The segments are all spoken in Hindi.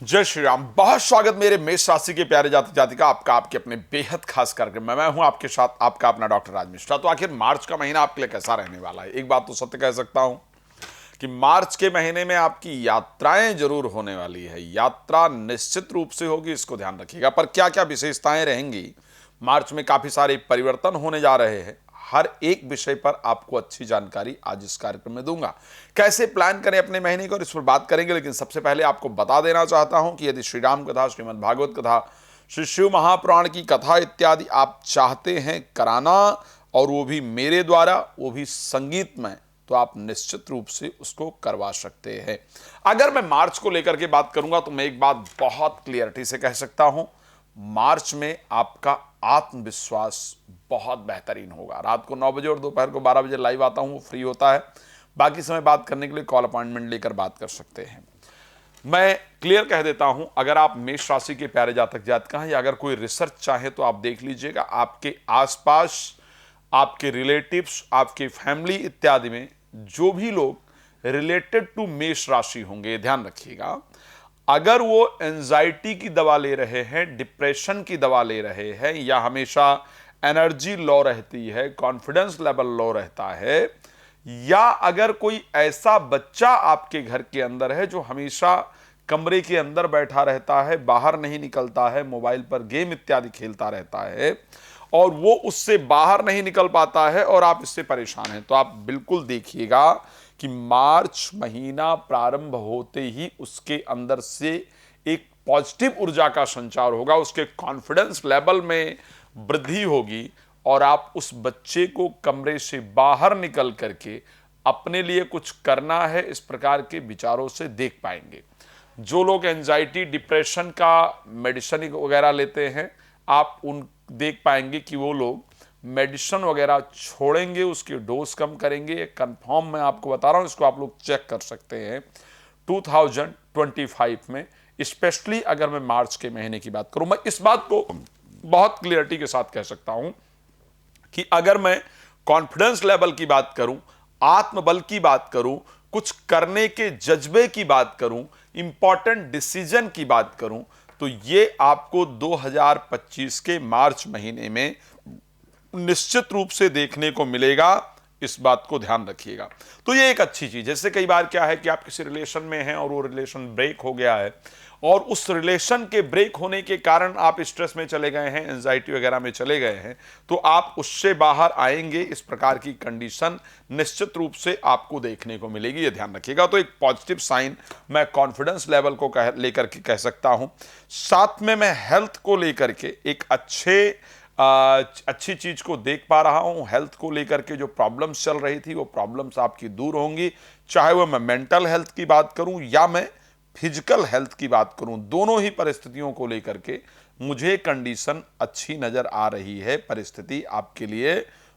जय श्री राम। बहुत स्वागत मेरे मेष राशि के प्यारे जातक जातिका आपका आपके अपने बेहद खास कार्यक्रम में। मैं हूं आपके साथ आपका अपना डॉक्टर राज मिश्रा। तो आखिर मार्च का महीना आपके लिए कैसा रहने वाला है? एक बात तो सत्य कह सकता हूं कि मार्च के महीने में आपकी यात्राएं जरूर होने वाली है। यात्रा निश्चित रूप से होगी, इसको ध्यान रखिएगा। पर क्या क्या विशेषताएं रहेंगी? मार्च में काफी सारे परिवर्तन होने जा रहे हैं। हर एक विषय पर आपको अच्छी जानकारी आज इस कार्यक्रम में दूंगा। कैसे प्लान करें अपने महीने को, इस पर बात करेंगे। लेकिन सबसे पहले आपको बता देना चाहता हूं कि यदि श्री राम कथा, श्रीमद् भागवत कथा, श्री शिव महापुराण की कथा इत्यादि आप चाहते हैं कराना, और वो भी मेरे द्वारा, वो भी संगीत में, तो आप निश्चित रूप से उसको करवा सकते हैं। अगर मैं मार्च को लेकर के बात करूंगा तो मैं एक बात बहुत क्लियरिटी से कह सकता हूं, मार्च में आपका आत्मविश्वास बहुत बेहतरीन होगा। रात को 9 बजे और दोपहर को 12 बजे लाइव आता हूं, वो फ्री होता है। बाकी समय बात करने के लिए कॉल अपॉइंटमेंट लेकर बात कर सकते हैं। मैं क्लियर कह देता हूं, अगर आप मेष राशि के प्यारे जातक जातिका हैं या अगर कोई रिसर्च चाहे तो आप देख लीजिएगा। आपके आसपास, आपके रिलेटिव्स, आपके फैमिली इत्यादि में जो भी लोग रिलेटेड टू मेष राशि होंगे, ध्यान रखिएगा, अगर वो एंजाइटी की दवा ले रहे हैं, डिप्रेशन की दवा ले रहे हैं, या हमेशा एनर्जी लो रहती है, कॉन्फिडेंस लेवल लो रहता है, या अगर कोई ऐसा बच्चा आपके घर के अंदर है जो हमेशा कमरे के अंदर बैठा रहता है, बाहर नहीं निकलता है, मोबाइल पर गेम इत्यादि खेलता रहता है और वो उससे बाहर नहीं निकल पाता है और आप इससे परेशान हैं, तो आप बिल्कुल देखिएगा कि मार्च महीना प्रारंभ होते ही उसके अंदर से एक पॉजिटिव ऊर्जा का संचार होगा, उसके कॉन्फिडेंस लेवल में वृद्धि होगी और आप उस बच्चे को कमरे से बाहर निकल करके अपने लिए कुछ करना है, इस प्रकार के विचारों से देख पाएंगे। जो लोग एंजाइटी, डिप्रेशन का मेडिसिन वगैरह लेते हैं, आप उन देख पाएंगे कि वो लोग मेडिसिन वगैरह छोड़ेंगे, उसकी डोज कम करेंगे। कंफर्म मैं आपको बता रहा हूं, इसको आप लोग चेक कर सकते हैं 2025 में, स्पेशली अगर मैं मार्च के महीने की बात करूं। मैं इस बात को बहुत क्लियरिटी के साथ कह सकता हूं कि अगर मैं कॉन्फिडेंस लेवल की बात करूं, आत्मबल की बात करूं, कुछ करने के जज्बे की बात करूं, इंपॉर्टेंट डिसीजन की बात करूं, तो ये आपको 2025 के मार्च महीने में निश्चित रूप से देखने को मिलेगा। इस बात को ध्यान रखिएगा। तो ये एक अच्छी चीज। जैसे कई बार क्या है कि आप किसी रिलेशन में हैं और वो रिलेशन ब्रेक हो गया है और उस रिलेशन के ब्रेक होने के कारण आप स्ट्रेस में चले गए हैं, एंजाइटी वगैरह में चले गए हैं, तो आप उससे बाहर आएंगे। इस प्रकार की कंडीशन निश्चित रूप से आपको देखने को मिलेगी, ये ध्यान रखिएगा। तो एक पॉजिटिव साइन मैं कॉन्फिडेंस लेवल को लेकर के कह सकता हूं। साथ में मैं हेल्थ को लेकर के एक अच्छी चीज को देख पा रहा हूं। हेल्थ को लेकर के जो प्रॉब्लम्स चल रही थी वो प्रॉब्लम्स आपकी दूर होंगी, चाहे वो मैं मेंटल हेल्थ की बात करूं या मैं फिजिकल हेल्थ की बात करूं। दोनों ही परिस्थितियों को लेकर के मुझे कंडीशन अच्छी नजर आ रही है। परिस्थिति आपके लिए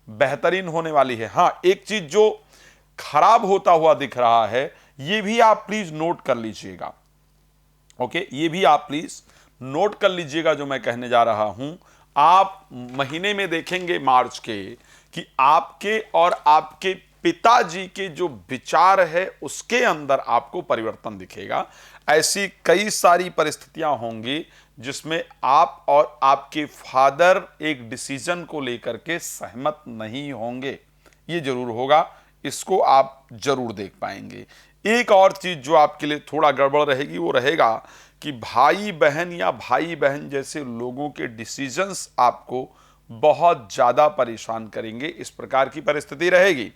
बेहतरीन होने वाली है। हां, एक चीज जो खराब होता हुआ दिख रहा है, ये भी आप प्लीज नोट कर लीजिएगा। ओके, ये भी आप प्लीज नोट कर लीजिएगा जो मैं कहने जा रहा हूं। आप महीने में देखेंगे मार्च के कि आपके और आपके पिताजी के जो विचार है उसके अंदर आपको परिवर्तन दिखेगा। ऐसी कई सारी परिस्थितियां होंगी जिसमें आप और आपके फादर एक डिसीजन को लेकर के सहमत नहीं होंगे, ये जरूर होगा। इसको आप जरूर देख पाएंगे। एक और चीज जो आपके लिए थोड़ा गड़बड़ रहेगी वो रहेगा कि भाई बहन या भाई बहन जैसे लोगों के डिसीजंस आपको बहुत ज्यादा परेशान करेंगे, इस प्रकार की परिस्थिति रहेगी।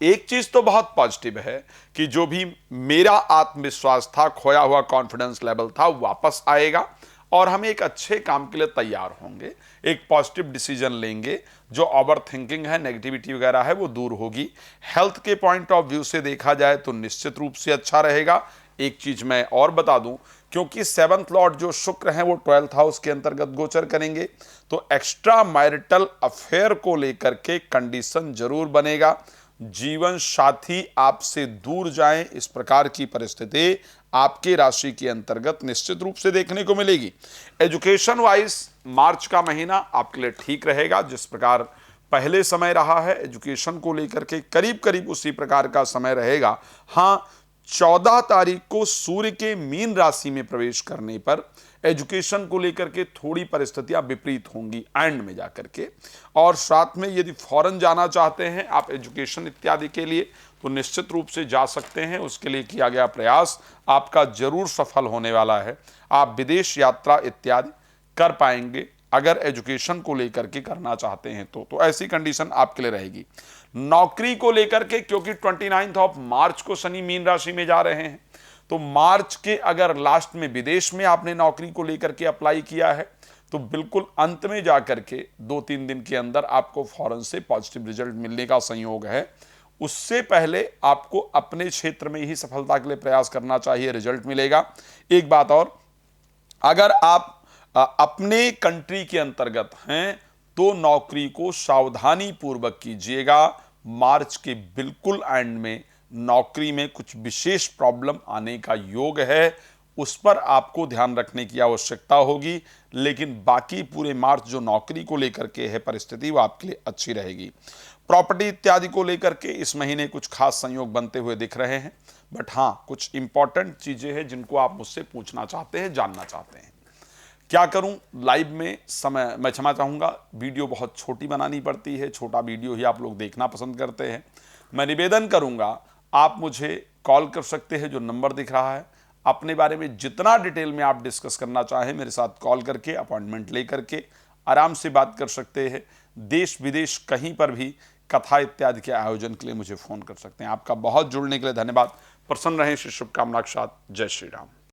एक चीज तो बहुत पॉजिटिव है कि जो भी मेरा आत्मविश्वास था, खोया हुआ कॉन्फिडेंस लेवल था, वापस आएगा और हम एक अच्छे काम के लिए तैयार होंगे, एक पॉजिटिव डिसीजन लेंगे। जो ओवर थिंकिंग है, नेगेटिविटी वगैरह है, वो दूर होगी। हेल्थ के पॉइंट ऑफ व्यू से देखा जाए तो निश्चित रूप से अच्छा रहेगा। एक चीज मैं और बता दूं, क्योंकि 7th लॉर्ड जो शुक्र हैं वो 12th हाउस के अंतर्गत गोचर करेंगे, तो एक्स्ट्रा मैरिटल अफेयर को लेकर के कंडीशन जरूर बनेगा। जीवन साथी आपसे दूर जाएं, इस प्रकार की परिस्थिति आपके राशि के अंतर्गत निश्चित रूप से देखने को मिलेगी। एजुकेशन वाइज मार्च का महीना आपके लिए ठीक रहेगा। जिस प्रकार पहले समय रहा है एजुकेशन को लेकर के, करीब करीब उसी प्रकार का समय रहेगा। हाँ, 14 तारीख को सूर्य के मीन राशि में प्रवेश करने पर एजुकेशन को लेकर के थोड़ी परिस्थितियां विपरीत होंगी एंड में जाकर के। और साथ में यदि फॉरेन जाना चाहते हैं आप एजुकेशन इत्यादि के लिए तो निश्चित रूप से जा सकते हैं। उसके लिए किया गया प्रयास आपका जरूर सफल होने वाला है। आप विदेश यात्रा इत्यादि कर पाएंगे अगर एजुकेशन को लेकर के करना चाहते हैं तो ऐसी कंडीशन आपके लिए रहेगी। नौकरी को लेकर के क्योंकि 29 मार्च को शनि मीन राशि में जा रहे हैं तो मार्च के अगर लास्ट में विदेश में आपने नौकरी को लेकर के अप्लाई किया है तो बिल्कुल अंत में जाकर के 2-3 दिन के अंदर आपको फौरन से पॉजिटिव रिजल्ट मिलने का संयोग है। उससे पहले आपको अपने क्षेत्र में ही सफलता के लिए प्रयास करना चाहिए, रिजल्ट मिलेगा। एक बात और, अगर आप अपने कंट्री के अंतर्गत हैं तो नौकरी को सावधानी पूर्वक कीजिएगा। मार्च के बिल्कुल एंड में नौकरी में कुछ विशेष प्रॉब्लम आने का योग है, उस पर आपको ध्यान रखने की आवश्यकता होगी। लेकिन बाकी पूरे मार्च जो नौकरी को लेकर के है परिस्थिति वो आपके लिए अच्छी रहेगी। प्रॉपर्टी इत्यादि को लेकर के इस महीने कुछ खास संयोग बनते हुए दिख रहे हैं, बट हाँ कुछ इंपॉर्टेंट चीजें हैं जिनको आप मुझसे पूछना चाहते हैं, जानना चाहते हैं। क्या करूं, लाइव में समय मैं क्षमा चाहूँगा, वीडियो बहुत छोटी बनानी पड़ती है, छोटा वीडियो ही आप लोग देखना पसंद करते हैं। मैं निवेदन करूंगा आप मुझे कॉल कर सकते हैं, जो नंबर दिख रहा है। अपने बारे में जितना डिटेल में आप डिस्कस करना चाहें मेरे साथ कॉल करके अपॉइंटमेंट लेकर के आराम से बात कर सकते हैं। देश विदेश कहीं पर भी कथा इत्यादि के आयोजन के लिए मुझे फ़ोन कर सकते हैं। आपका बहुत जुड़ने के लिए धन्यवाद। प्रसन्न रहें, शुभकामना के साथ। जय श्री राम।